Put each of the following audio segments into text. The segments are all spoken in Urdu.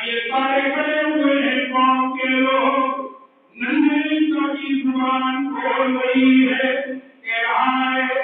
یہ سارے کھڑے ہوئے ہیں قوم کے لوگ، ننھے کی زبان کھول رہی ہے، کہہ رہا ہے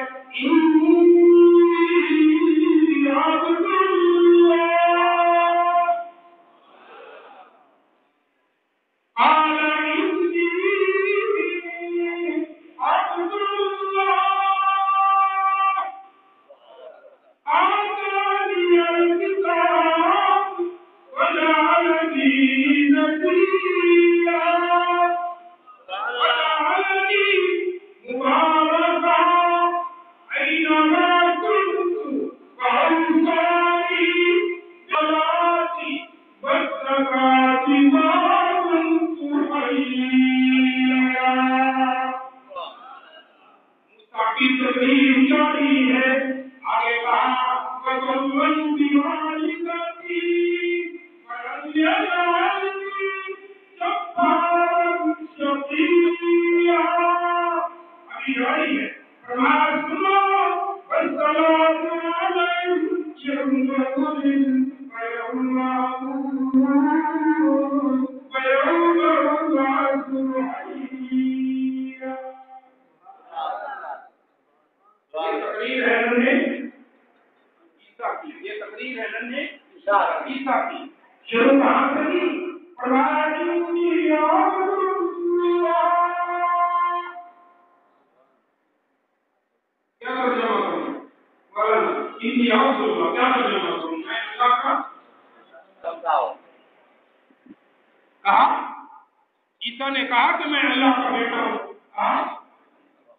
عیسیٰ نے کہا کہ میں اللہ کا بیٹا ہوں.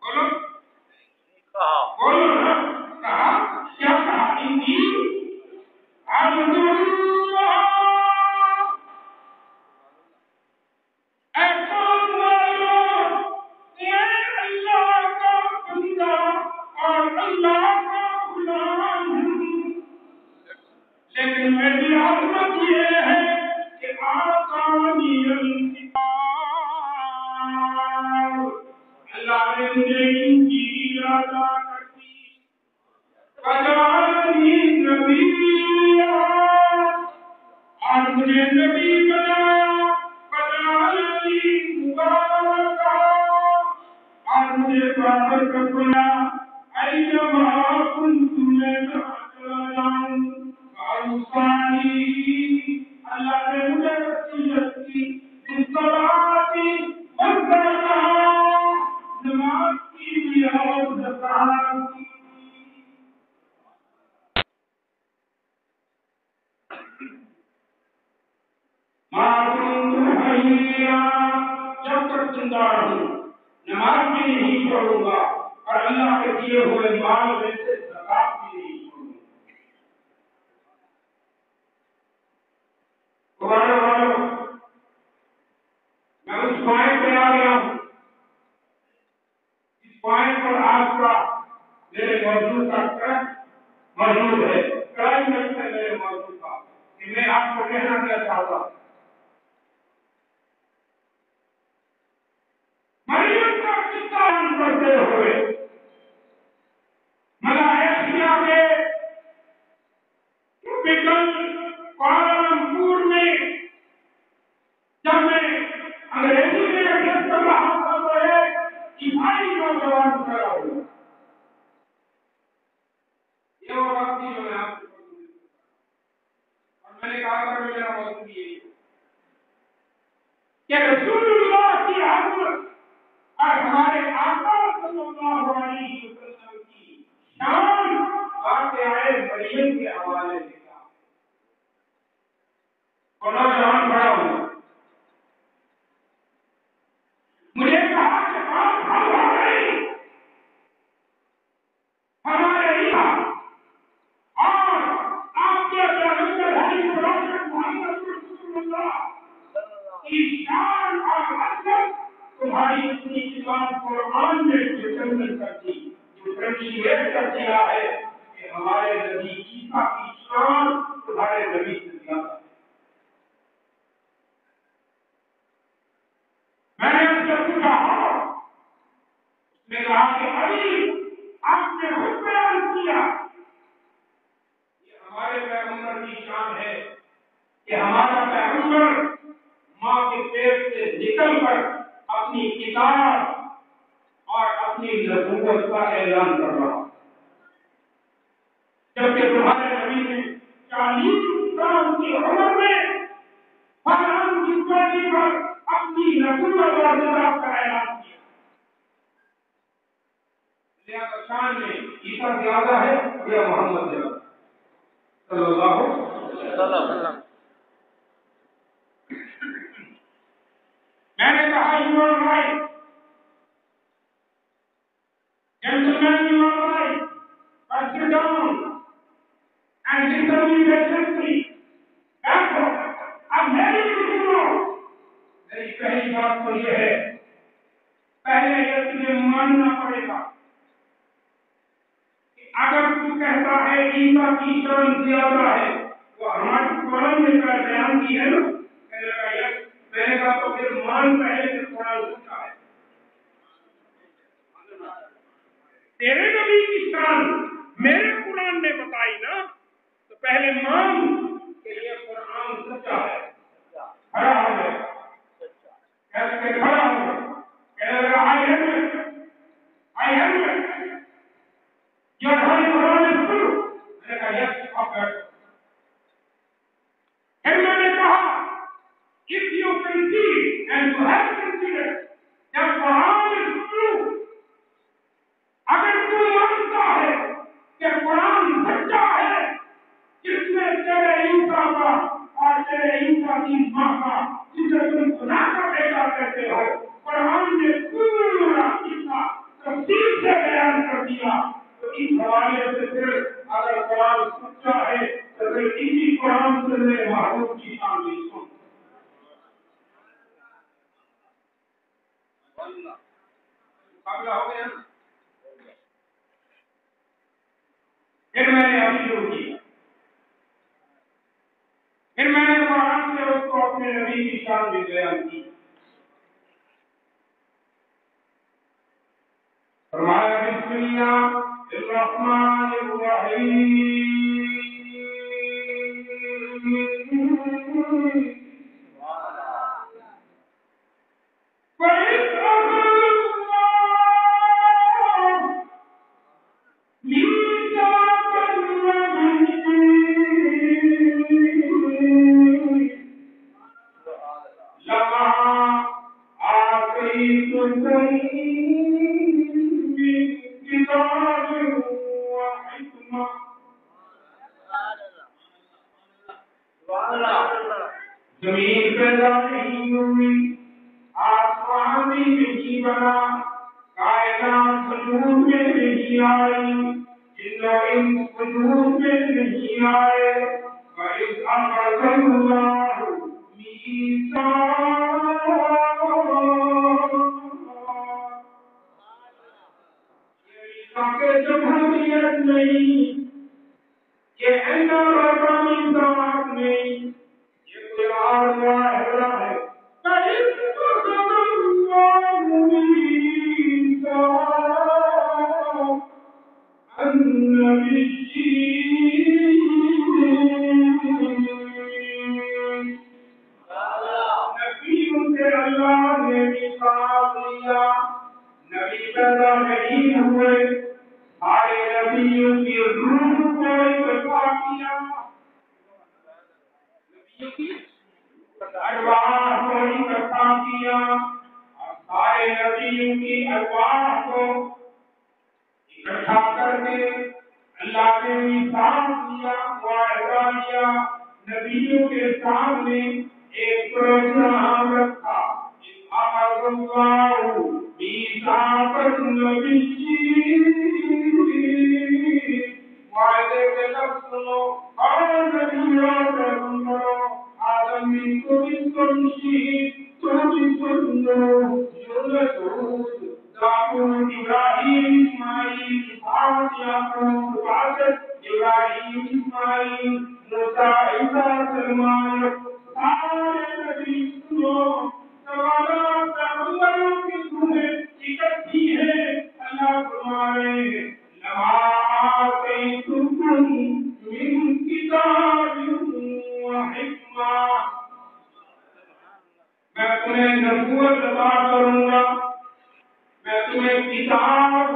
بولو بولو نا. کہا کیا کہا؟ لیکن میری عظمت یہ ہے کہ آسانی اللہ نے مجھے انجیل عطا کر دی، وجعلنی نبیّا، اور مجھے نبی بنایا، وجعلنی مبارکا، اور مجھے بابرکت بنایا، اینما کنت میں جہاں چلا جاؤں. اللہ نے مجھے وصیت کی بالصلاۃ والزکاۃ، نماز کی بھی اور زکات کی. جب تک زندہ رہوں نماز بھی نہیں چھوڑوں گا اور اللہ کے دیے ہوئے مال میں سے زکات بھی نہیں چھوڑوں گا. میں اس پوائنٹ پہ آ گیا ہوں. اس پوائنٹ پر آپ کا میرے موضوع کا ٹرک موجود ہے. کلائمیکس ہے میرے موضوع کا کہ میں آپ کو کہنا کیا چاہتا ہوں. مریم کا قصہ کرتے ہوئے ملائکہ کے کوالالمپور میں جب میں انگریزی میں ایڈریس کر رہا تھا تو ایک عیسائی نوجوان کھڑا ہوا. یہ وہ وقت تھی جو میں آپ کو اور میں نے کہا کہ میرا موضوع یہ ہے کہ رسول اللہ کی عظمت اور ہمارے آقا صلی اللہ علیہ وسلم کی شان واقعہ مریم کے حوالے سے کیا. اور نوجوان کھڑا ہوا. مجھے کہا کہ آپ ہمارے یہاں اور آپ کے پیغمبر حضرت محمد رسول اللہ کی شان اور عظمت تمہاری اتنی بات قرآن میں ڈٹرمن کرتی ڈفرینشیٹ کر دیا ہے کہ ہمارے نبی عیسیٰ کی شان تمہارے نبی سے زیادہ. میں نے اس سے پوچھا اس نے کہا کہ علی آپ نے خود بیان کیا یہ ہمارے پیغمبر کی شان ہے کہ ہمارا پیغمبر پیغمبر ماں کے پیٹ سے نکل کر اپنی کتاب اور اپنی نبوت کا اعلان کر رہا، جبکہ تمہارے نبی نے 40 سال کی عمر میں فرعون کی چوٹی پر اپنی نبوت اور رسالت کا اعلان کیا۔ لہذا شان میں عیسیٰ زیادہ ہے یا محمد زیادہ صلی اللہ علیہ وسلم؟ میں نے کہا you are right, gentlemen, you are right, but sit down and listen to me patiently. اب میری پہلی بات تو یہ ہے، پہلے یہ تجھے ماننا پڑے گا کہ اگر تو کہتا ہے عیسیٰ کی شان زیادہ ہے تو ہمارے قرآن نے کا بیان کی ہے نا، میں نے کہا تو پھر مان پہلے سے قرآن سنتا ہے۔ تیرے نبی کی شان میرے قرآن نے بتائی نا، تو پہلے مان کہ یہ قرآن سچا ہے۔ کھڑا ہو گئے، کیسے کھڑا ہو گئے، کہہ رہا I am it. Your Holy Quran is true. میں نے کہا yes, of that. پھر میں نے کہا if you concede and you have conceded that Quran is true, اگر تو مانتا ہے کہ قرآن سچا ہے جس میں تیرے عیسیٰ کا اور تیرے عیسیٰ کی ماں کا جسے تم خدا کا بیٹا کہتے ہو، قرآن نے پورا قصہ تفصیل سے بیان کر دیا، تو اس حوالے سے پھر اگر قرآن سچا ہے تو پھر اسی قرآن سے میرے محبوب کی شان بھی سن۔ مقابلہ ہو گیا نا؟ پھر میں نے ابھی شروع کیا، پھر میں نے قرآن سے اس کو اپنے نبی کی شان بھی بیان کی۔ فرمایا بسم اللہ الرحمن الرحیم، زمین پیدا نہیں ہوئی، آسمان بھی نہیں بنا، کائنات وجود میں نہیں آئی، جن و انس وجود میں نہیں آئے۔ وَإِذْ أَخَذَ اللَّهُ مِيثَاقَ یہ جمہوریت نہیں، یہ انڈر نہیں، نبی پیدا نہیں ہوئے، سارے نبیوں کی روح کو اکٹھا کیا، ارواح کو اکٹھا کیا، اور سارے نبیوں کی ارواح کو اکٹھا کر کے اللہ نے میثاق دیا، معاہدہ دیا، نبیوں کے سامنے ایک پروگرام رکھا۔ أخذ الله ميثاق النبيين وعدے کے لفظ سنو اور نبیوں سے سنو، آدم منکم شہید تم سنو، یونس داؤد ابراہیم اسماعیل اسحاق یعقوب واسط ابراہیم اسماعیل موسیٰ عیسیٰ سلمان، سارے نبی سنو، سوالات پیغمبروں کی روحیں اکٹھی ہے۔ اللہ فرمائے لما آتیتکم من کتاب و حکمہ، میں تمہیں نبوت عطا کروں گا، میں تمہیں کتاب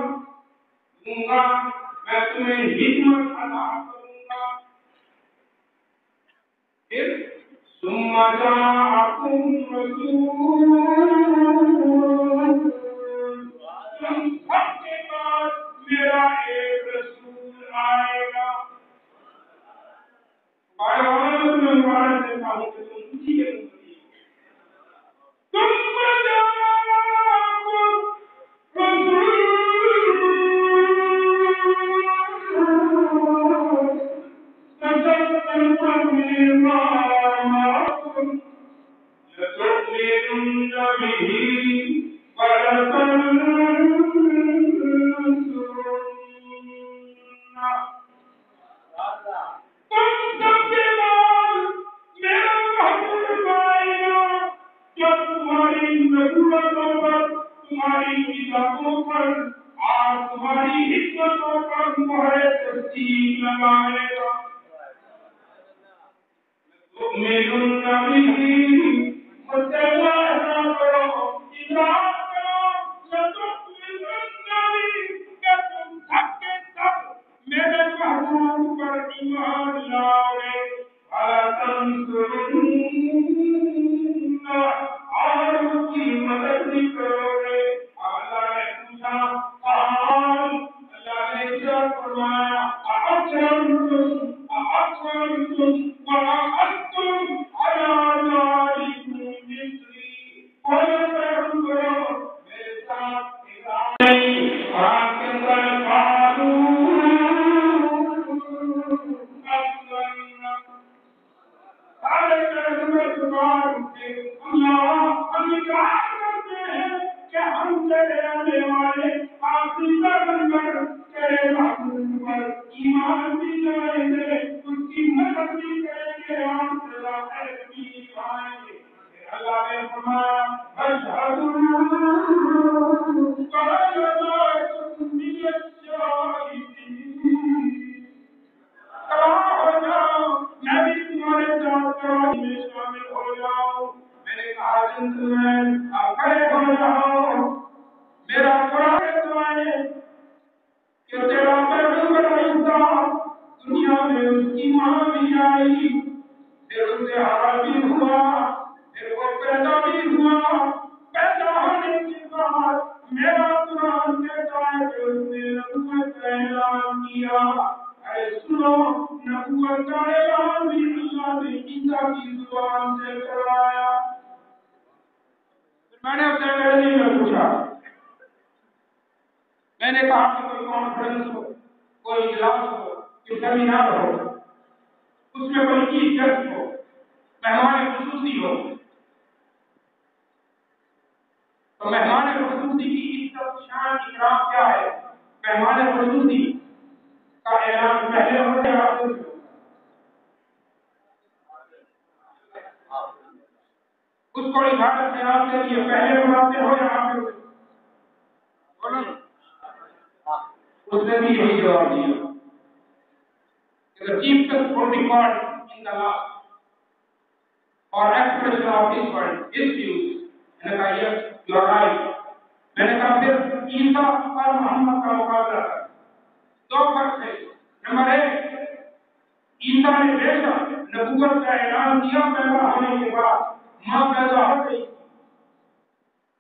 دوں گا، میں تمہیں حکمت عطا کروں گا. پھر ثم جاءکم رسول، تم سب کے پاس میرا ایک رسول آئے گا. میں مبارک دیتا ہوں کہ تم اسی کے تمہاری کتابوں پر اور تمہاری حکمتوں پر مہر تصدیق لگائے گا. تؤمنون به متوازن کرو، ایمان کرو، لتؤمنن به کہ تم سب کے سب میرے محبوب پر ایمان لاؤ گے. اور اس کی مدد بھی کرو گے. اللہ نے پوچھا اللہ نے کیا فرمایا؟ میں نے کہا کہ کوئی کانفرنس ہو، کوئی اجلاس ہو، کوئی سیمینار ہو، اس میں کوئی چیز جج ہو، مہمان خصوصی ہو، تو مہمان خصوصی کی عزت شان اکرام کیا ہے؟ مہمان خصوصی کا اعلان پہلے ہو یا آخر میں؟ اس کو عبادت خیال کے لیے پہلے بناتے ہو یا آخر میں؟ بولو. اس نے بھی یہی جواب دیا کہ the chiefest protocol in the law or expression of his word is used. میں نے کہا yes, you are right. میں نے کہا پھر عیسیٰ اور محمد کا مقابلہ کر. دو فرق ہے. نمبر ایک، عیسیٰ نے بے شک نبوت کا اعلان کیا پیدا ہونے کے بعد، ماں پیدا ہو گئی،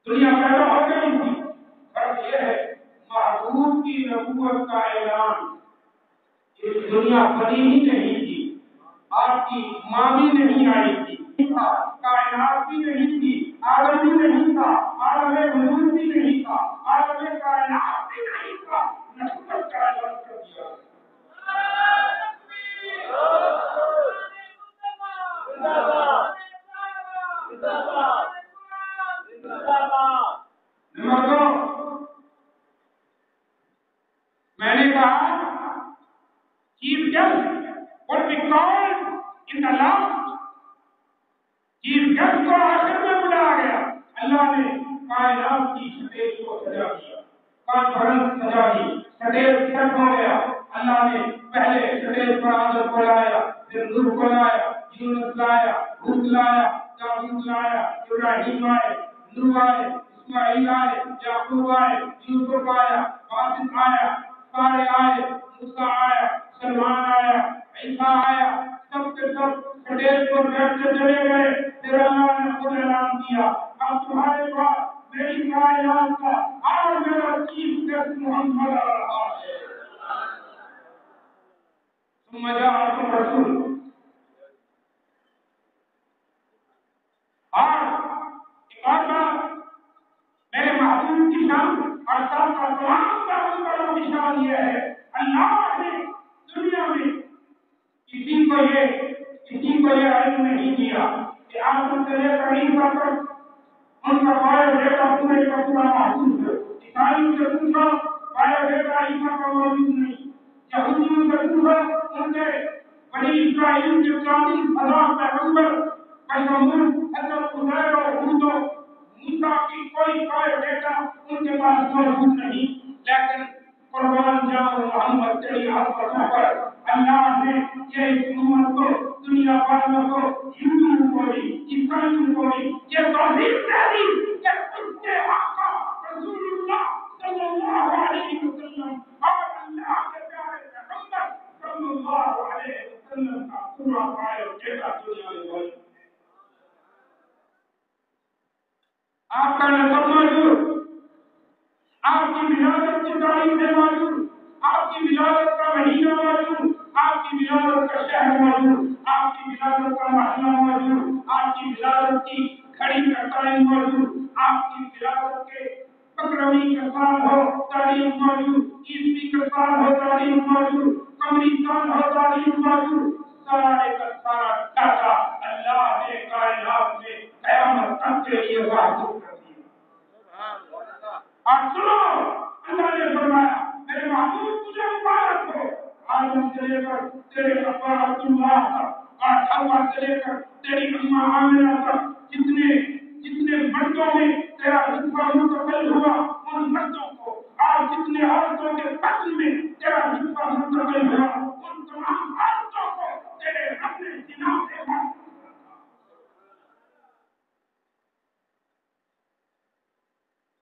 دنیا پیدا ہو گئی تھی. فرق یہ ہے محبوب کی نبوت کا اعلان اس دنیا بنی ہی نہیں تھی، آپ کی ماں بھی نہیں آئی تھی، کائنات بھی نہیں تھی، عالم بھی نہیں تھا، عالم وجود بھی نہیں تھا، عالم کائنات بھی نہیں تھا، نبوت کا اعلان کر دیا. نمبر دو، میں نے کہا chief guest what we call in the last chief guest کو آخر میں بلایا گیا. اللہ نے کائنات کی سٹیج کو سجا دیا، کانفرنس سجا دی، سٹیج سیٹ ہو گیا. اللہ نے پہلے سٹیج پر آدم کو لایا، پھر نوح کو لایا، یونس لایا، ہود لایا، داؤد لایا، ابراہیم آئے، نوح آئے، اسماعیل آئے، یعقوب آئے، یوسف آیا، باسط آیا، سارے آئے، موسیٰ آیا، سلمان آیا، عیسیٰ آیا، سب کے سب سٹیج پر بیٹھ کے چلے گئے. پھر اللہ نے خود اعلان کیا اب تمہارے پاس میری کائنات کا اور میرا چیف گیسٹ محمد آ رہا ہے. ثم جاءكم رسول. اور ایک اور بات، میرے محبوب کی شان اور ساتھ تمام پیغمبروں کی شان یہ ہے اللہ نے دنیا میں کسی کو یہ علم نہیں دیا کہ آدم سے لے کر عیسیٰ تک ان کا بایو ڈیٹا پورے کا پورا محفوظ ہے. عیسائیوں سے پوچھو بایو ڈیٹا عیسیٰ کا موجود نہیں. یہودیوں سے پوچھو ان کے بنی اسرائیل کے 40,000 پیغمبر پیغمبر حضرت عزیر اور ہود و موسیٰ کی کوئی بایو ڈیٹا ان کے پاس موجود نہیں. لیکن قربان جاؤ محمد تیری حضرتوں پر اللہ نے یہ امت کو دنیا والوں کو ہندوؤں کو بھی عیسائیوں کو بھی یہ توفیق دے دی کہ اس کے آقا رسول اللہ صلی اللہ علیہ وسلم اور اللہ کے پیارے پیغمبر صلی اللہ علیہ وسلم کا پورا بایو ڈیٹا دنیا میں موجود ہے. آپ کا نسب موجود، آپ کی ولادت کی تاریخ موجود، آپ کی ولادت کا مہینہ موجود، آپ کی ولادت کا شہر موجود، آپ کی ولادت کا محلہ موجود، آپ کی ولادت کی گھڑی کا ٹائم موجود، آپ کی ولادت کے پکروی کا سال ہو تاریخ موجود، عیسوی کا سال ہو تاریخ موجود، قمری سال ہو تاریخ موجود. سارے کا سارا ڈاٹا اللہ نے کائنات میں قیامت تک کے لیے محفوظ کر دیا. اور سنو اللہ نے فرمایا میرے محبوب تجھے مبارک ہو آدم سے لے کر تیرے ابا عبداللہ تک اور حوا سے لے کر تیری اماں آمنہ تک جتنے مردوں میں تیرا حصہ منتقل ہوا ان مردوں کو اور جتنے عورتوں کے قتل میں تیرا حصہ منتقل ہوا ان تمام عورتوں کو تیرے رب نے جناب سے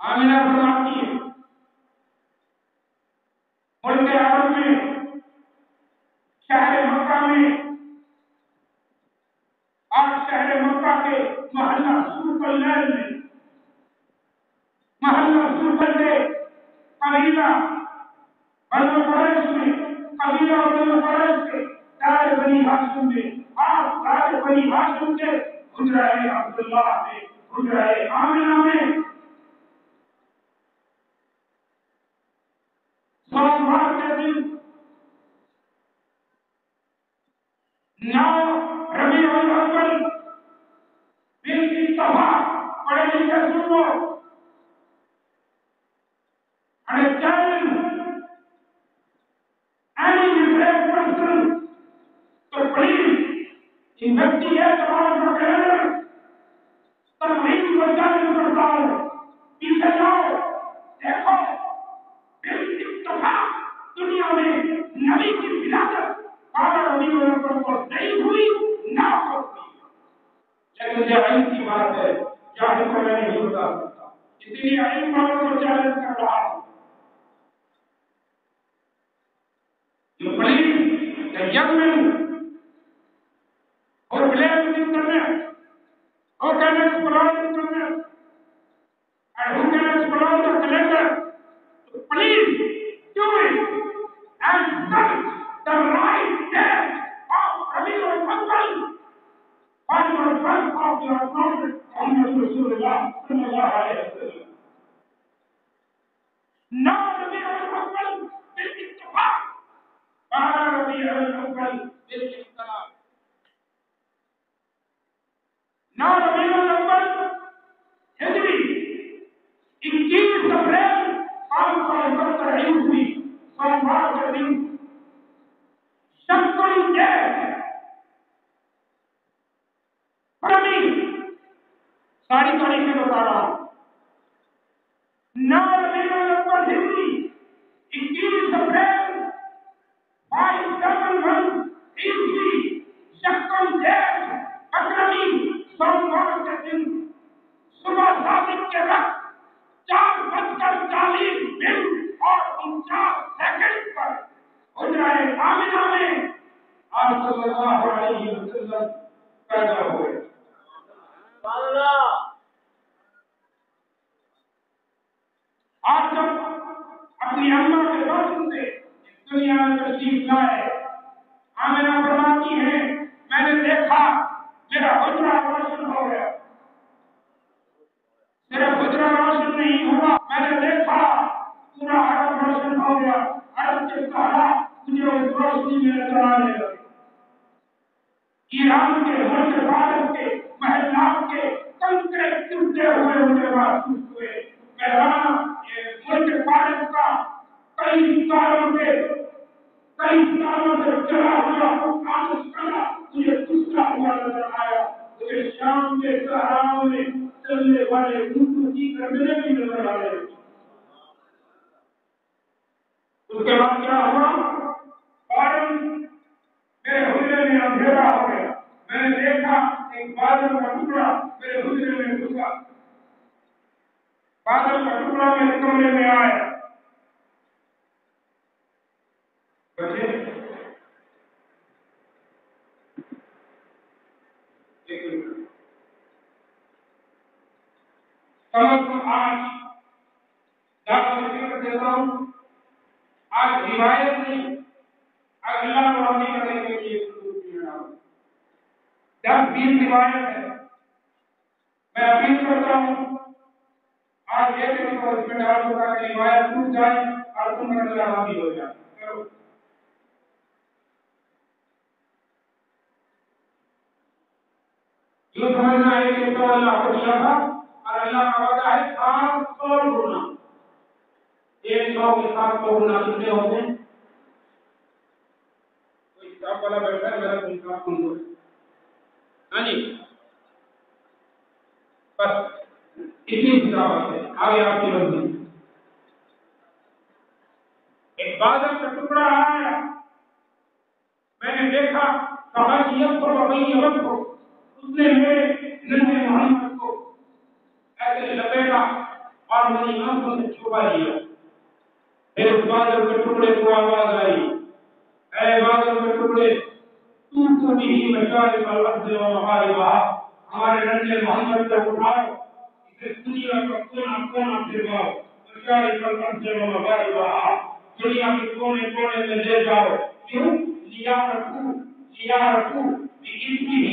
آمنہ فرماتی ہے ملک عرب میں شہر مکہ میں اور شہر مکہ کے محلہ سوق اللیل میں محلہ سوق اللیل قبیلہ بنو قریظ میں قبیلہ بنو قریظ کے دار بنی ہاشم میں اور دار بنی ہاشم کے حجرہ عبداللہ میں حجرہ آمنہ میں سوموار کے دن 9 ربیع الاول بالاتفاق پڑھے لکھے سنو and challenge any different person to please investigate about the calendar. تقریب کو چالو کرتا ہوں پیچھے جاؤ دیکھو بالاتفاق دنیا میں نبی کی ولادت بارہ ربیع الاول کو نہیں ہوئی نہ ہوئی. لیکن یہ علم کی بات ہے جاہل کو میں نہیں بتا سکتا اسی لیے علم والوں کو چیلنج کر رہا ہوں. You believe the young men who play with internet, who can explore internet, and who can explore the calendar, to please do it and search the right date of Rabiul Awwal on the birth of your Prophet Muhammad Rasulullah sallallahu alaihi wasallam. Now Rabiul Awwal bil ittifaq. ربيع الأول بالاختلاف. نو ربيع الأول ہجری 21 اپریل 572 عیسوی سوموار کے دن شمس الجیش پڑھی ساری تاریخیں بتا رہا ہوں. نو ربیع الاول ہجری 21 اپریل 571 عیسوی شمس الجیش حجرہ آمنہ میں آپ صلی اللہ علیہ وسلم پیدا ہوئے. آپ جب اپنی اماں کے روشن سے اس دنیا میں تشریف لائے، آمنہ فرماتی ہیں میں نے دیکھا میرا حجرہ روشن ہو گیا. صرف حجرہ روشن نہیں ہوا، میں نے دیکھا پورا عرب روشن ہو گیا. عرب کے صحرا مجھے اس روشنی میں نظر آنے لگے. ایران کے ملک بھارت کے محلات کے کنکرے ٹوٹے ہوئے مجھے محسوس ہوئے. میدان ملک بھارت کا کئی سالوں سے چلا ہوا آسکا مجھے دوسرا ہوا نظر آیا. مجھے شام کے صحراؤں میں چلنے والے اونٹوں کی گردنیں بھی نظر آ رہی. اس کے بعد کیا ہوا؟ فوراً میرے حجرے میں اندھیرا ہو گیا. میں نے دیکھا ایک بادل کا ٹکڑا میرے حجرے میں گھسا. بادل کا ٹکڑا میرے کمرے میں آیا. آج ذکر دیتا ہوں، آج روایت نہیں، اللہ کو راضی کرنے کے لیے 10-20 روایت ہے. میں اپیل کرتا ہوں آج یہ کہ اس میں ڈال ہوگا کہ روایت ٹوٹ جائے اور تم اللہ راضی ہو جائے. یہ سمجھنا ہے کہ تو اللہ کو دیا تھا اور اللہ کا وعدہ ہے 700 گنا. 100 کے 700 گنا کتنے ہوتے ہیں؟ کوئی حساب والا بیٹھا ہے میرا کوئی حساب کم ہو. ہاں جی بس اتنی حساب ہے. آگے آپ کی مرضی. ایک بادل کا ٹکڑا آیا، میں نے دیکھا صحابیت کو وبیت کو اس نے میرے نبی محمد کو ایسے لپیٹا اور میری آنکھوں سے چھپا لیا. پھر اس بادل کے ٹکڑے کو آواز آئی، اے بادل کے ٹکڑے تو بھی مشارق الارض و مغاربہا، ہمارے نبی محمد کو اٹھاؤ، اسے دنیا کا کونا کونا پھرواؤ. مشارق الارض و مغاربہا، دنیا کے کونے کونے میں لے جاؤ. کیوں؟ لیارکو بِإِذْنِهِ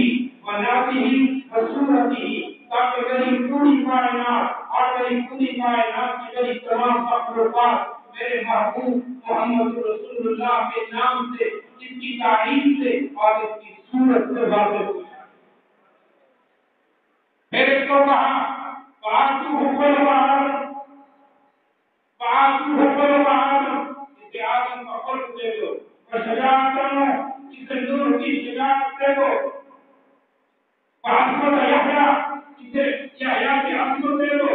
وَذَاتِهِ وَصُورَتِهِ، تاکہ میری پوری کائنات اور میری پوری کائنات کی میری تمام مخلوقات میرے محبوب محمد رسول اللہ کے نام سے، اس کی تعریف سے اور اس کی صورت سے واضح ہو جائے. میرے کو کہا اسے آدم کا خلق دے دو، اسے نور کی شجاعت دے دو. اسے یحییٰ کی عظمت دے دو.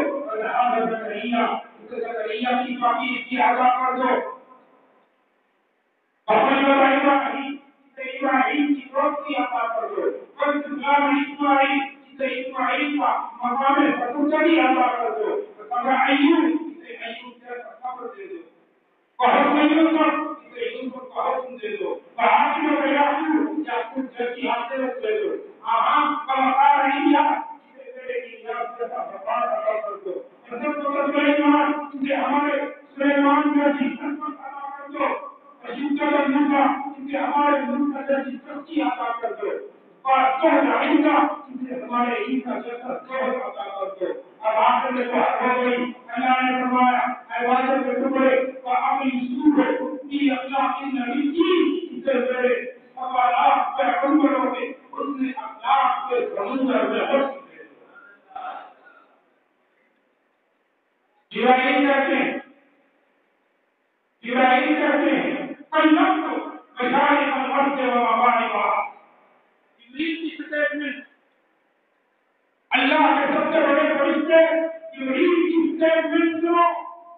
زکریا کی پاکی کی عطا کر دو. ابراہیم کی روشنی عطا کر دو. اسماعیل کا مقام سکوتری عطا کر دو. ایوب سے صبر دے دو. یوسف کا حکم دے دو. یعقوب جیسی حاصلت دے دو. ہمارے سلیمان جیسی خدمت عطا کر دو. ہمارے ملک جیسی ترقی عطا کر دو. ہمارے عیسیٰ جیسا زہر عطا کر دو. اب آخر میں بات ہو گئی. اللہ نے فرمایا اے بادل کے ٹکڑے اللہ کی نبی کی اسے میرے سوالات پیغمبروں کے اس نے اخلاق کے سمندر میں حسن دے دیا. جبرائیل کہتے ہیں قلت مشارق الارض و مغاربہا. جبریل کی سٹیٹمنٹ، اللہ کے سب سے بڑے فرشتے جبریل کی سٹیٹمنٹ سنو.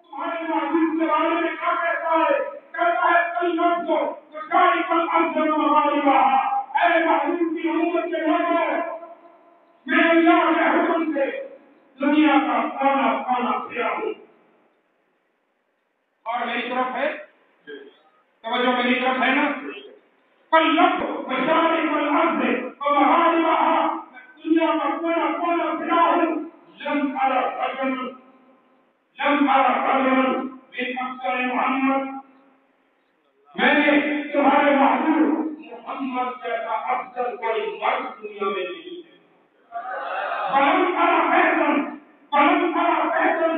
تمہارے محبوب کے بارے میں کیا کہتا ہے؟ کہتا ہے قلت مشارق الارض و مغاربہا. اے محبوب کی امت کے لوگوں، میں اللہ کے حکم سے دنیا کا کونا کونا پھرا ہوں. اور میری طرف ہے توجہ میری طرف ہے نا؟ کلب مشارق الارض ومغاربها دنیا کا کونا کونا پھرا ہوں لم ارى رجلا من اکثر محمد، میں نے تمہارے محبوب محمد جیسا افضل کوئی مرد دنیا میں نہیں ہے. فلم ارى فیضا من اکثر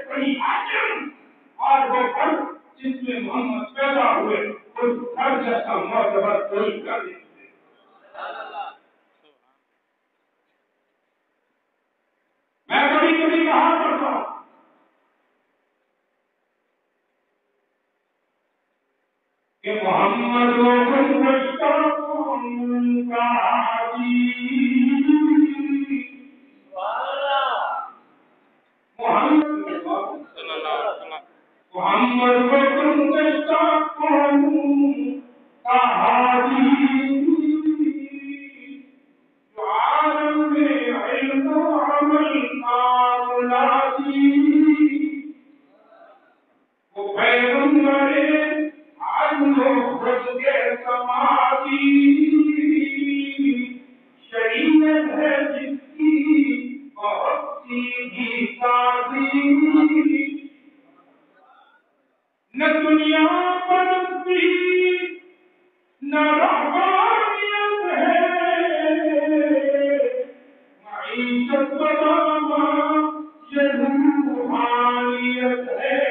بنی ہاشم، اور وہ فرد جس میں محمد پیدا ہوئے اس گھر جیسا مرتبہ کوئی کر نہیں. میں کبھی کبھی کہا کرتا ہوں کہ محمد و محمد شریعت ہے جس کی بہت سیدھی سادی، نہ دنیا پرستی نہ رحمانیت ہے، معیشت بدامہ یہ روحانیت ہے.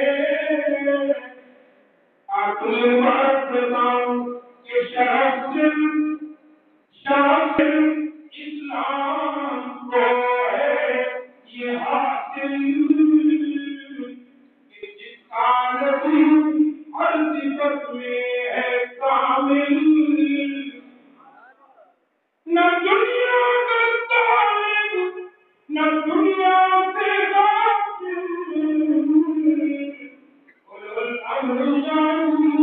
تمہیں بات بتاؤں کہ شرف اسلام کو ہے یہ حاصل کہ جس کا نبی ہر صفت میں ہے کامل، نہ دنیا کا طالب نہ دنیا سے غافل، الامر جانی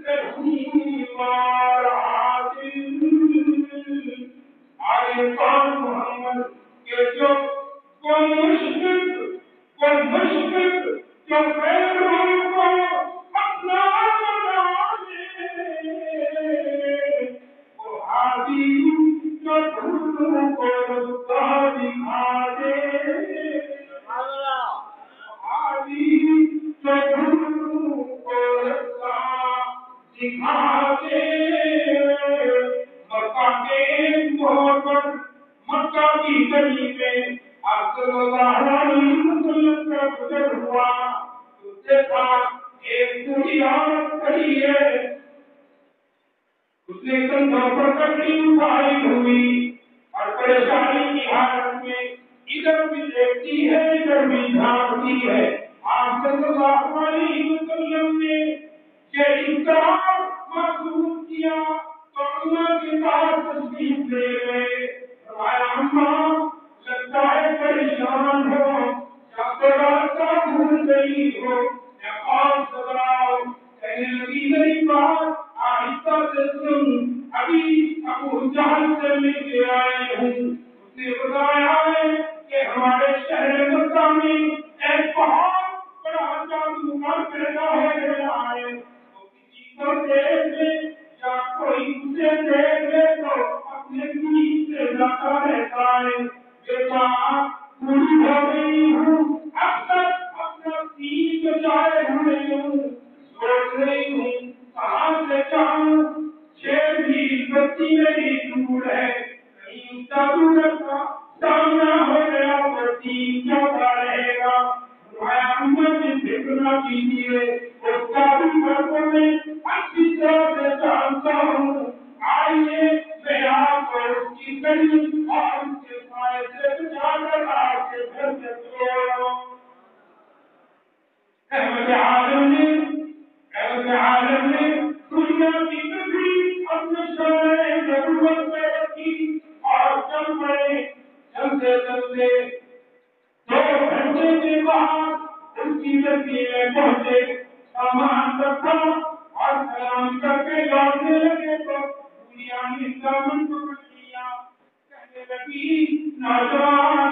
رحیم اور عادل. آئے پاک محمد کے جو مشرک جو غیروں کو اپنا بنا لے، وہ ہادی جو دھوم کو رستا دکھا دے، ہادی جو دھوم کو رستا دکھا دے. مکہ کی گلی میں آپ صلی اللہ علیہ وسلم کا گزر ہوا تو دیکھا ایک بوڑھی عورت کھڑی ہے، اس نے کندھوں پر ککڑی اٹھائی ہوئی اور پریشانی کی حالت میں ادھر بھی دیکھتی ہے ادھر بھی جھانکتی ہے. آپ صلی اللہ علیہ وسلم نے یہ انتظار محسوس کیا تو اللہ کے پاس تشریف لے گئے. لگتا ہے پریشان ہو یا تو راستہ بھول گئی ہو یا خوف گھبراؤ. کہنے لگی میری بات آہستہ سے سن، ابھی ابو جہل سے مل کے آئے ہوں. اس نے بتایا ہے کہ ہمارے شہر مکہ میں ایک بہت بڑا جادوگر پیدا ہو گیا ہے، وہ کسی کو دیکھ لے یا کوئی اسے دیکھ لے تو اپنے پیٹ سے جاتا رہتا ہے. بیٹا پوری ہو گئی ہوں، اب تک اپنا پیٹ بچائے ہوئے ہوں، سوچ رہی ہوں کہاں سے جاؤں. شیر بھی بچی میری دور ہے، کہیں جادوگر کا سامنا ہو گیا تو تین چوکا رہے گا. مجھے فکر نہ کیجیے، اس جادوگر کو میں اچھی طرح سے جانتا ہوں. آئیے میں آپ کو اس کی گلی اور اس کے سائے سے بچا کر آپ کے گھر سے چھوڑوں. رحمت عالم نے دنیا کی کبھی اپنے شرح ضرورت میں رکھی اور چل پڑے. چلتے چلتے 2 گھنٹے کے بعد ان کی بستی میں پہنچے. سامان رکھا اور سلام کر کے لوٹنے لگے تو دنیا نے دامن پکڑ لیا. کہنے لگی نوجوان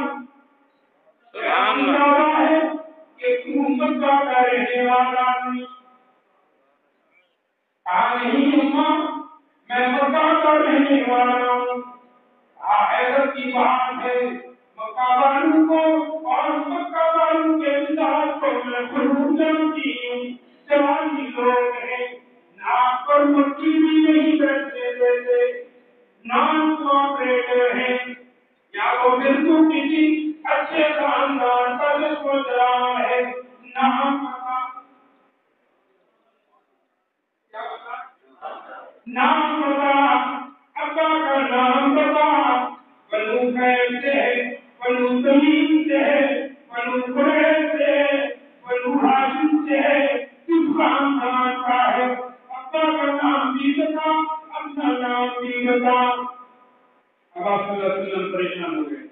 ہے کہ تم مکہ کا رہنے والا نہیں. نہیں اماں میں مکہ کا رہنے والا ہوں. حیرت کی بات ہے مکہ والوں کو اور مکہ والوں کے مزاج کو میں خود جانتی ہوں. جوانی لوگ ہیں ناک پر مٹی بھی نہیں بیٹھنے دیتے. نام کو آپریٹر ہیں یا تو پھر تو کسی اچھے خاندان کا جو سوچ رہا ہے. نام نام بتا ابا کا نام بتا. بنو خیر سے بنو تمیم سے بنو قریظ سے بنو ہاشم سے کس خاندان کا ہے. ابا کا نام بھی بتا اپنا نام بھی بتا. اب آپ صلی اللہ علیہ وسلم پریشان ہو گئے.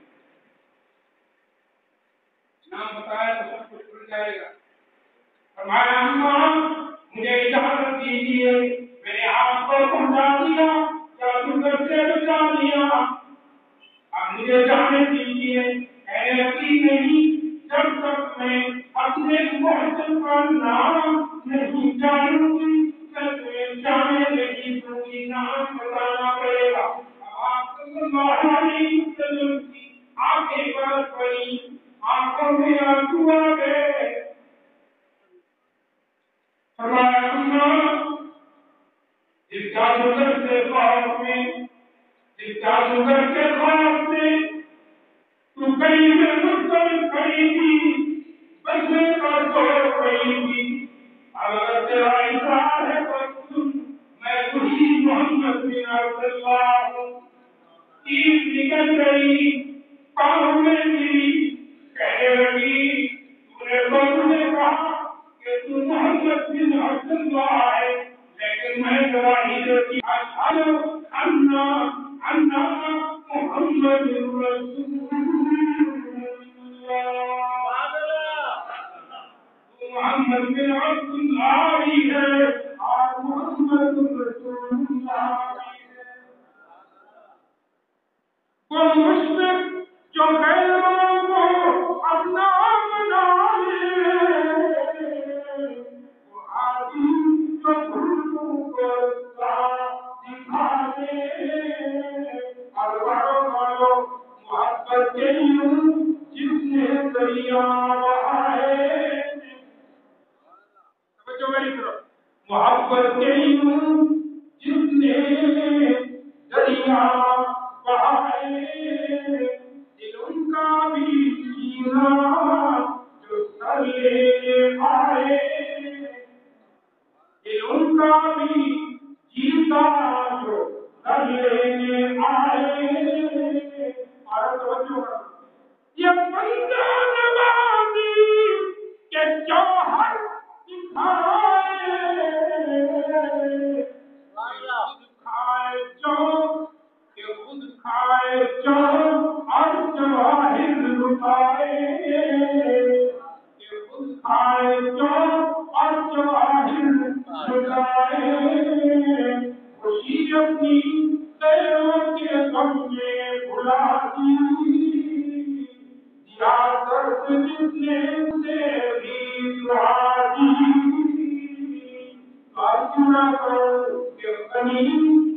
نام بتایا تو سب کچھ کھل جائے گا. فرمایا اماں مجھے اجازت دیجیے میں نے آپ کو پہنچا دیا جادوگر سے بچا دیا. اب مجھے جانے دیجیے. ایسی نہیں جب تک میں اپنے محسن کا نام نہیں جانوں گی میں جانے نہیں دوں گی. نام بتانا پڑے گا. آپ صلی اللہ علیہ وسلم کی آنکھیں برس پڑی. آنکھوں میں آنسو آ گئے. فرمایا اماں اس جادوگر کے خوف میں اس جادوگر کے خوف میں تو کہیں میں مستقل کھڑی تھی بچنے کا زور کھڑی تھی. اگر تیرا اظہار ہے تو سن میں وہی محمد بن عبداللہ ہوں. عید نکل گئی پاؤں میں گری کہنے لگی تو نے تو مجھے کہا کہ تو محمد بن عبداللہ ہے لیکن میں گواہی دیتی اشہد انا محمد رسول محمد بن عبداللہ ہی ہے اور محمد رسول اللہ ہی ہے. وہ مشرک جو غیروں کو اپنا بنا لے وہ عادی جو بھولوں کو دکھا دے. اور بڑو محبت کے لیے جس نے دریا بہائے محبت کے لیے جس نے دریا بہائے. دل ان کا بھی سینا جو سر لے آئے. دل ان کا بھی جیتا جو سر لے آئے. یہ بندہ نوازی کے جوہر دکھائے کھائے جو کہ خود کھائے جو اور جواہر لٹائے. کہ خود کھائے جو اور جواہر لٹائے. خوشی اپنی غیروں کے غم میں بھلا دی. سیاست جس نے اسے بھی دعا دی. آسنا کر کہ غنی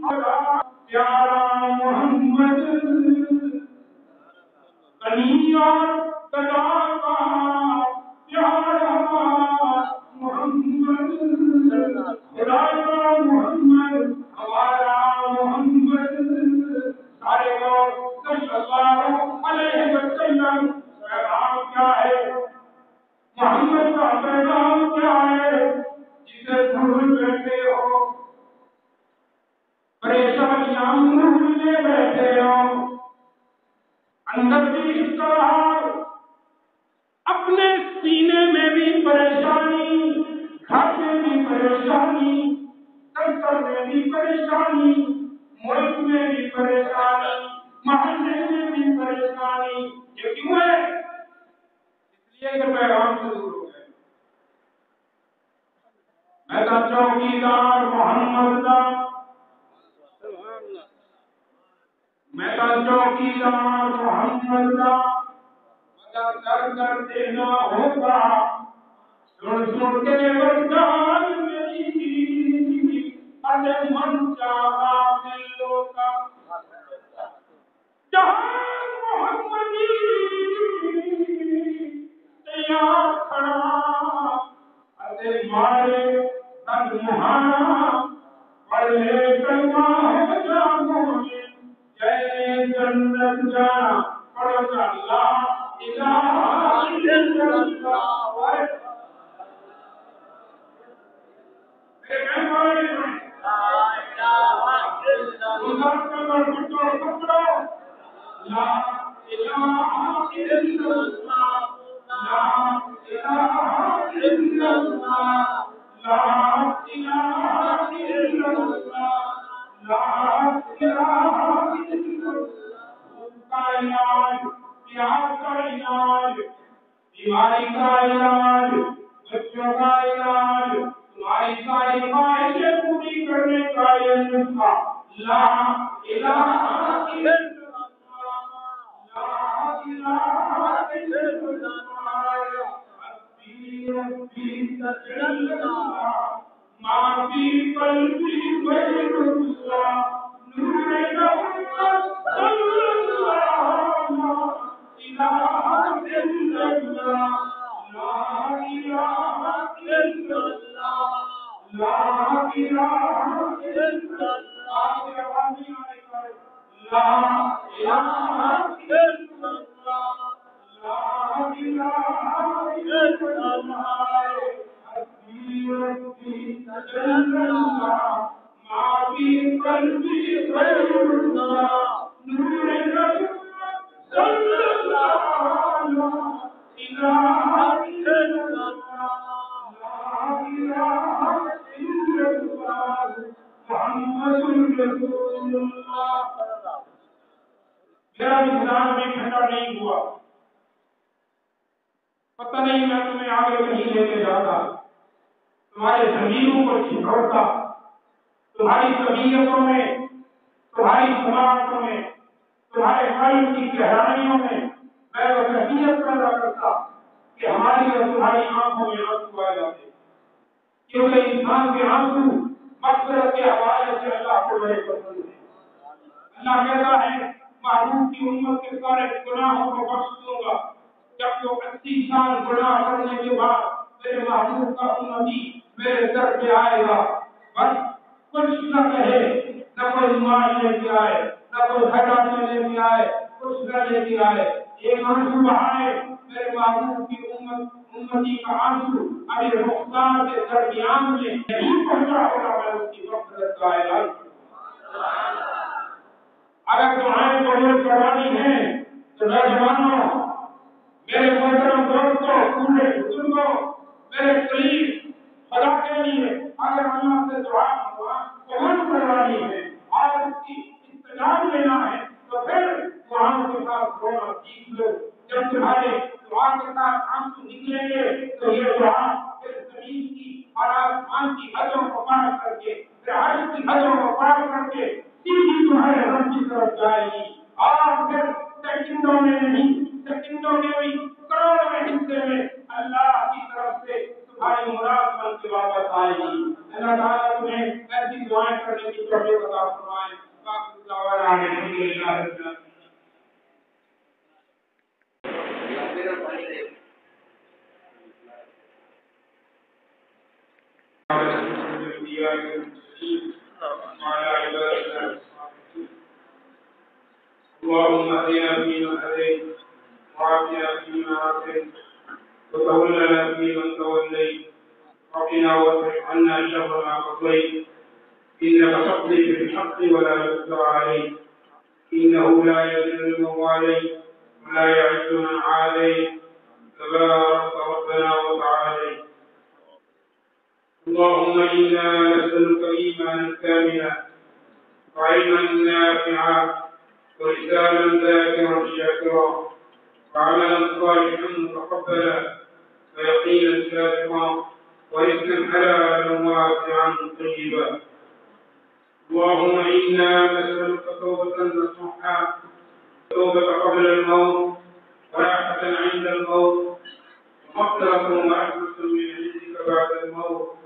پیارا محمد غنی اور گدا کا پیارا محمد خدا کا محمد ہمارا محمد. سارے لوگ صلی اللہ علیہ وسلم پیغام کیا ہے محمد کا پیغام کیا ہے جسے بھول بیٹھے ہو پریشانیاں منہ لے بیٹھے ہو. اندر بھی اس طرح اپنے سینے میں بھی پریشانی گھر میں بھی پریشانی دفتر میں بھی پریشانی ملک میں بھی پریشانی محلے میں بھی پریشانی. یہ کیوں ہے؟ اس لیے کہ پیغام سے دور ہو گئے. میں تو چوکیدار محمد کا میں تو چوکیدار محمد کا مگر کر دینا ہوگا. سن کے وردان میری ارے من چاہا دلوں کا جہاں محمدی تیار کھڑا ارے مارے تن مہانا پڑھے کلمہ ہو جانو جے جنت جانا پڑھو لا الہ الا اللہ بیماری کا علاج بچوں کا علاج تمہاری ساری خواہشیں پوری کرنے کا یہ نسخہ لا الہ الا اللہ لا الہ الا اللہ ربی تجلی ما فی قلبی غیر اللہ نور محمد صلی اللہ لا الہ الا اللہ لا الہ الا اللہ لا الہ الا اللہ لا الہ الا اللہ لا الہ الا اللہ ربی تجلی ما فی قلبی غیر اللہ نور محمد صلی اللہ لا الہ الا اللہ لا الہ الا اللہ محمد رسول اللہ میرا مزاج میں ٹھنڈا نہیں ہوا پتہ نہیں میں تمہیں آگے کہیں لے کے جاتا تمہارے ضمیروں کو چھوڑتا تمہاری طبیعتوں میں تمہاری سماعتوں میں تمہارے قلب کی گہرائیوں میں میں وہ کیفیت پیدا کرتا کہ ہماری اور تمہاری آنکھوں میں آنسو آ جاتے کیونکہ انسان کے آنسو مغفرت کے حوالے سے اللہ کو بڑے پسند ہے اللہ کہتا ہے محبوب کی امت کے سارے گناہوں کو بخش دوں گا جب وہ 80 سال گناہ کرنے کے بعد میرے محبوب کا امتی میرے در پہ آئے گا بس کچھ نہ کہے نہ کوئی مال لے کے آئے نہ کوئی خیرات لے کے آئے کچھ نہ لے کے آئے ایک آنسو بہائے میرے محبوب کی امتی کا آنسو ابھی رخسار کے درمیان میں نہیں پہنچا ہوگا میں اس کی مغفرت کا اعلان اگر تمہارے قبول کرانی ہے تو نوجوانوں میرے محترم دوستوں پورے بزرگوں میرے قریب خدا کے لیے اگر اللہ سے دعا قبول کرانی ہے اور اس کی استجاب لینا ہے تو پھر قرآن کے ساتھ رونا سیکھ لو جب تمہارے دعا کے ساتھ آنسو نکلیں گے تو یہ دعا پھر زمین کی اور آسمان کی حدوں کو پار کر کے پھر عرش کی حدوں کو پار کر کے سیدھی تمہارے رب کی طرف جائے گی اور پھر سیکنڈوں میں نہیں سیکنڈوں میں بھی کروڑوں میں حصے میں اللہ کی طرف سے تمہاری مراد بن کے واپس آئے گی اللہ تعالیٰ تمہیں ایسی دعائیں کرنے کی توفیق عطا فرمائے باقی دعوانا الحمدللہ رب اللهم اهدنا فيمن هديت وعافنا فيما عافيت وتولنا فيمن توليت وقنا واصرف عنا شر ما قضيت انك تقضي بالحق ولا يقضى عليك انه لا يذل من واليت ولا يعز من عاديت تبارك ربنا وتعاليت اللهم انا نسالك ايمانا كاملا وعلما نافعا ولسانا ذاكرا شاكرا وعملا صالحا متقبلا ويقينا صادقا ورزقا حلالا واسعا طيبا اللهم انا نسالك توبه نصوحا توبه قبل الموت وراحه عند الموت ومغفره ورحمه من عندك بعد الموت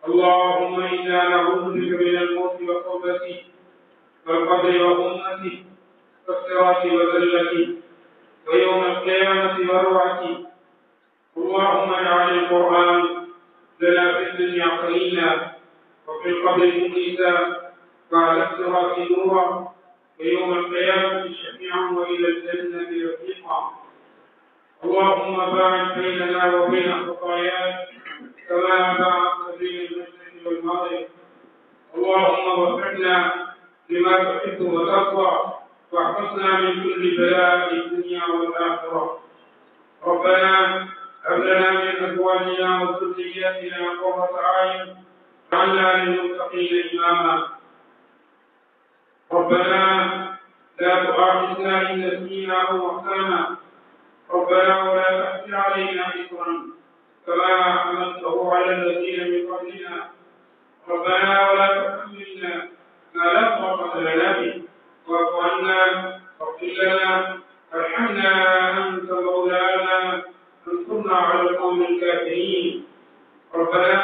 اللهم إنا نعوذ بك من الموت وقربته والقبر وأمته والصراط وذلته ويوم القيامة وروعته. اللهم اجعل القرآن لنا في الدنيا قليلا وفي القبر مؤنسا وعلى الصراط نورا ويوم القيامة شفيعا وإلى الجنة رفيقا. اللهم باعد بيننا وبين خطايانا كما باعدت بين المشرق والمغرب. اللهم وفقنا لما تحب وترضى واحفظنا من كل بلاء الدنيا والآخرة. ربنا هب لنا من أزواجنا وذرياتنا قرة أعين واجعلنا للمتقين إماما. ربنا لا تؤاخذنا إن نسينا أو أخطأنا. ربنا ولا تحمل علينا إصرا كما حملته على الذين من قبلنا. ربنا ولا تحملنا ما لا طاقة لنا به واعف عنا واغفر لنا وارحمنا أنت مولانا انصرنا على القوم الكافرين. ربنا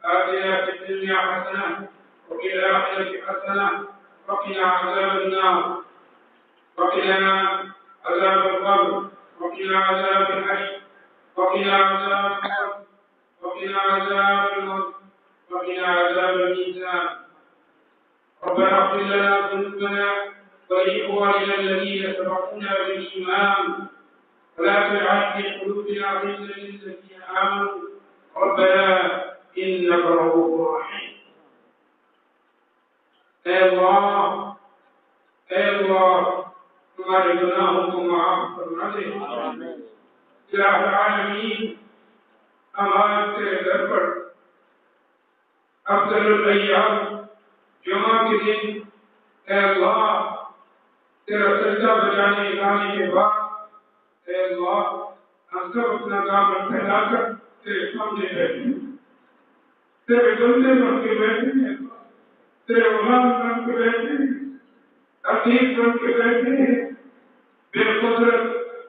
آتنا في الدنيا حسنة وفي الآخرة حسنة وقنا عذاب النار وقنا عذاب القبر وقنا عذاب الحشر وقنا عذاب القبر وقنا عذاب الموت وقنا عذاب الميزان. ربنا اغفر لنا ذنوبنا ولإخواننا الذين سبقونا بالإيمان ولا تجعل في قلوبنا غلا للذين آمنوا ربنا إنك رؤوف رحيم. اے اللہ تمہارے گناہوں کو معاف فرما دے. الہ العالمین ہمارے تیرے در پر افضل الایام جمعہ کے دن اے اللہ تیرا سجدہ بجانے گانے کے بعد اے اللہ ہم سب اپنا دامن پھیلا کر تیرے سامنے بیٹھے تیرے بندے بن کے بیٹھے تیرے غلام بن کے بیٹھے عزیز بن کے بیٹھے بے قدرت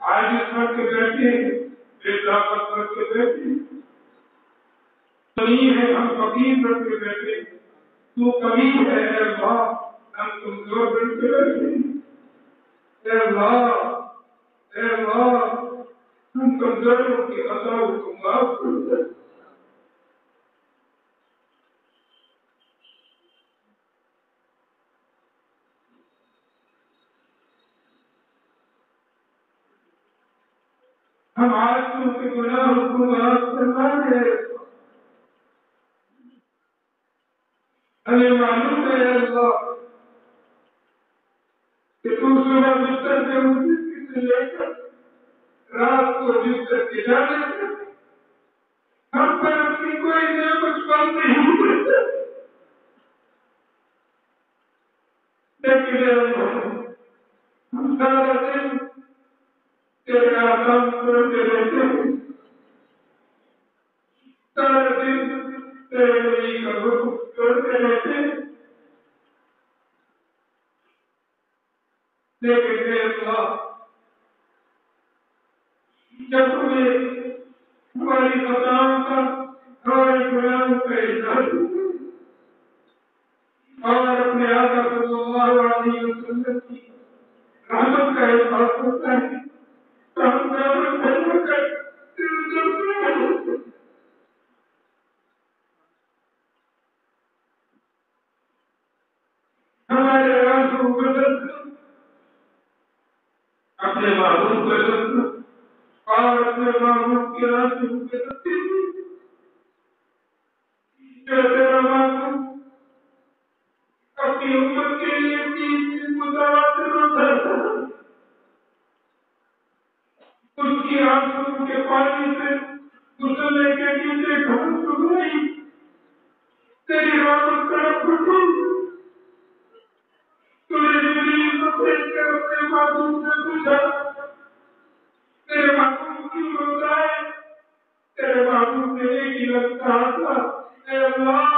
عاجز بن کے بیٹھے بے طاقت بن کے بیٹھے غنی ہے ہم فقیر بن کے بیٹھے تو کمی ہے اے اللہ ہم کمزور بن کے بیٹھے اے اللہ ہم کمزوروں کی خطاؤں کو معاف کر دے. ہم عاصیوں کے گناہوں کو معاف فرما دے. ہمیں معلوم ہے اللہ کہ تو صبح بستر سے اٹھنے سے لے کر رات کو بستر کے جانے تک ہم پر اپنی کوئی نعمت بند نہیں کرتا. لیکن ہم سارا دن تیرے آرام کرتے رہتے ہیں. سارا دن تیرے نبی کا حکم کرتے رہتے ہیں. لیکن اے اللہ جب تمہیں ہماری خطاؤں کا ہمارے گناہوں کا احساس اور اپنے آقا صلی اللہ علیہ وسلم کی رحمت کا احساس ہوتا ہے تو ہم رحمت بھر کر ہمارے آنسو بدل اپنے معبود بدل اور اپنے معبود کے آنسو بدلتے تیرا معبود اپنی امت کے لیے 3 دن متواتر ہوتا ہے. اس کی آنسو کے پانی سے غسلنے کے نیچے گھر سکھائی تیری رحمت کا پھٹو تجھے جبریل کو بھیج کر اپنے معبود سے پوچھا تیرے معبود کی روتا ہے. تیرے معبود نے ایک ہی لفظ کہا تھا اے اللہ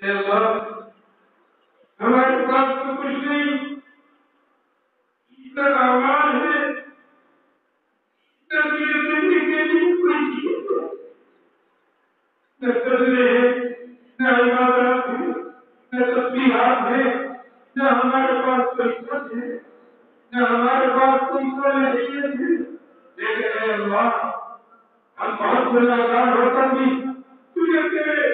اے اللہ ہمارے پاس تو کچھ نہیں، نہ آواز ہے، نہ زندگی کے لیے کوئی چیز ہے، نہ سجدے ہیں، نہ عبادات ہے، نہ تسبیحات ہے، نہ ہمارے پاس کوئی سچ ہے، نہ ہمارے پاس کوئی صلاحیت ہے، لیکن اے اللہ ہم بہت گناہگار ہو کر بھی تجھے تیرے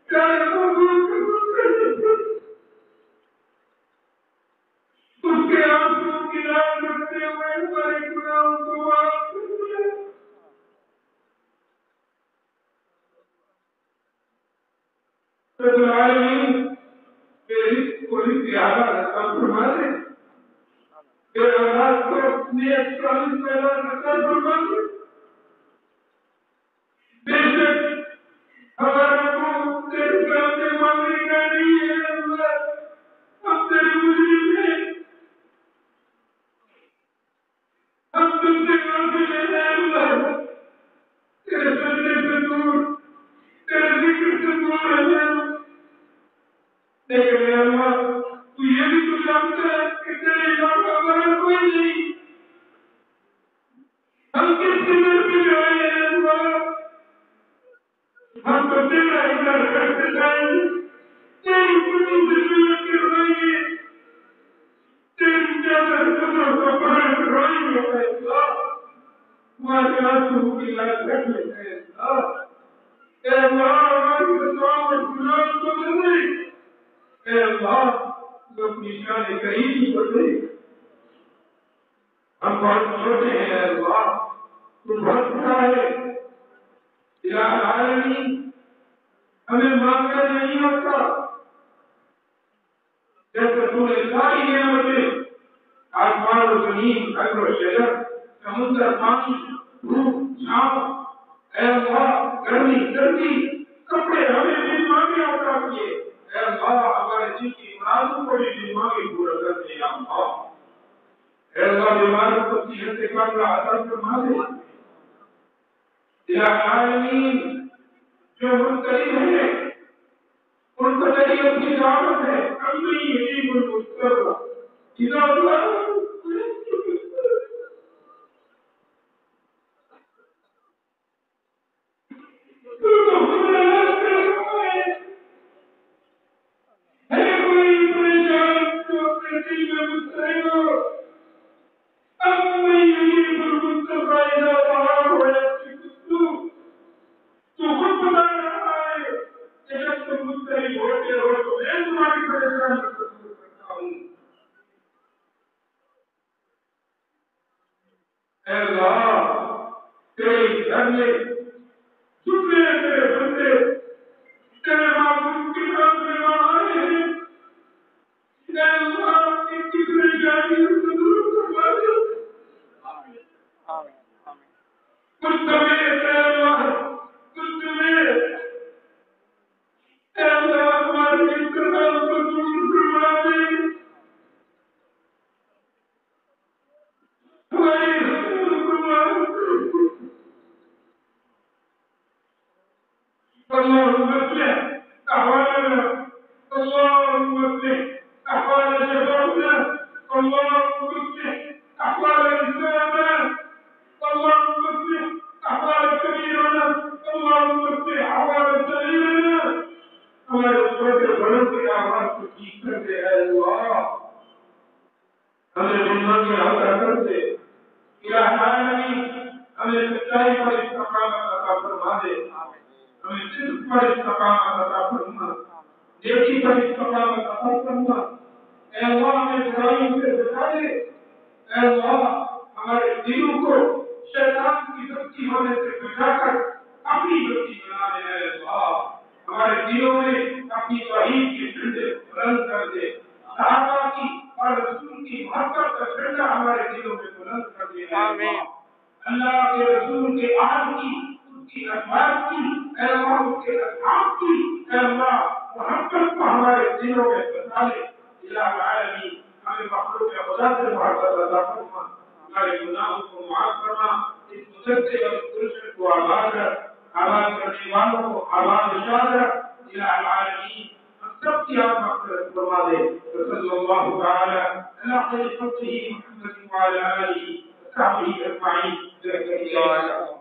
پیارے محبوب کے قدم اس کے آنسو کی لال رکھتے ہوئے ہمارے گناہوں کو معاف کر دے۔ رب العالمین میری کوئی زیادہ رقم فرما دے، میرے اولاد کو نیک صالح پیدا نصیب فرما دے۔ بے شک ہمارا منہ تیرے سامنے مانگنے کا نہیں ہے اللہ، ہم تیرے مجرم ہیں، ہم تم سے غافل ہیں اللہ، تیرے سجدے سے دور، تیرے ذکر سے دور ہیں، لیکن اے اللہ تو یہ بھی تو جانتا ہے کہ تیرے علاوہ ہمارا کوئی نہیں، ہم کس قدر پہ جائیں ہیں اللہ، ہم تو تیرا ہی در کرتے جائیں گے، تیری پوری ضرورت کروائیں گے، تیری چادر قدروں کو پڑھ روئیں گے اے اللہ، ہمارے آنسو کی لات رکھ لیتے ہیں اے اللہ ہماری خطاؤں اور گناہوں کو بدل، اے اللہ تو اپنی شان کریم کو دے، ہم بہت چھوٹے ہیں اے اللہ، تو بہت بڑا ہے، الہ العالمین ہمیں مانگنا نہیں ہوتا، جیسے تو نے ساری نعمتیں آسمان و زمین، حجر و شجر، سمندر، پانی، دھوپ، چھاؤں، اے اللہ گرمی سردی، کپڑے ہمیں بھی مانگے عطا کیے، اے اللہ ہمارے جن کی مرادوں کو بھی مانگے پورا کر دے یا اللہ، اے اللہ بیماروں کو صحت کاملہ عطا فرما دے، الہ العالمین جو منقرض ہیں ان کو تیری اپنی دعوت ہے، امی یجیب المضطر اذا دعا، کی آپ مغفرت فرما دے. صلی اللہ تعالی علی خیر خلقہ محمد وعلی آلہ وصحبہ اجمعین.